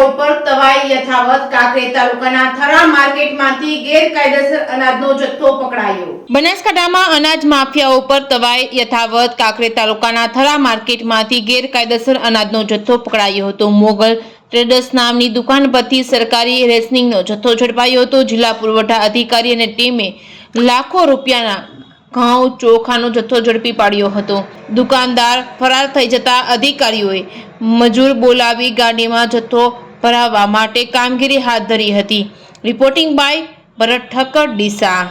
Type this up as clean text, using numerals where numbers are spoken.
ઉપર તવાઈ યથાવત કાંકરેજ તાલુકાના થરા માર્કેટમાંથી ગેરકાયદેસર અનાજનો જથ્થો પકડાયો। બનાસકાંઠામાં અનાજ માફિયાઓ પર તવાઈ યથાવત કાંકરેજ તાલુકાના થરા માર્કેટમાંથી ગેરકાયદેસર અનાજનો જથ્થો પકડાયો હતો। મોગલ ટ્રેડર્સ નામની દુકાન પરથી સરકારી રેશનિંગનો જથ્થો ઝડપાયો હતો। જિલ્લા પુરવઠા અધિકારી અને ટીમે લાખો રૂપિયાના ઘઉં ચોખાનો જથ્થો ઝડપી પાડ્યો હતો। દુકાનદાર ફરાર થઈ જતા અધિકારીઓએ મજૂર બોલાવી ગાડીમાં જથ્થો ભરાવવા માટે કામગીરી હાથ ધરી હતી। Reporting by Bharat Thakkar Deesa.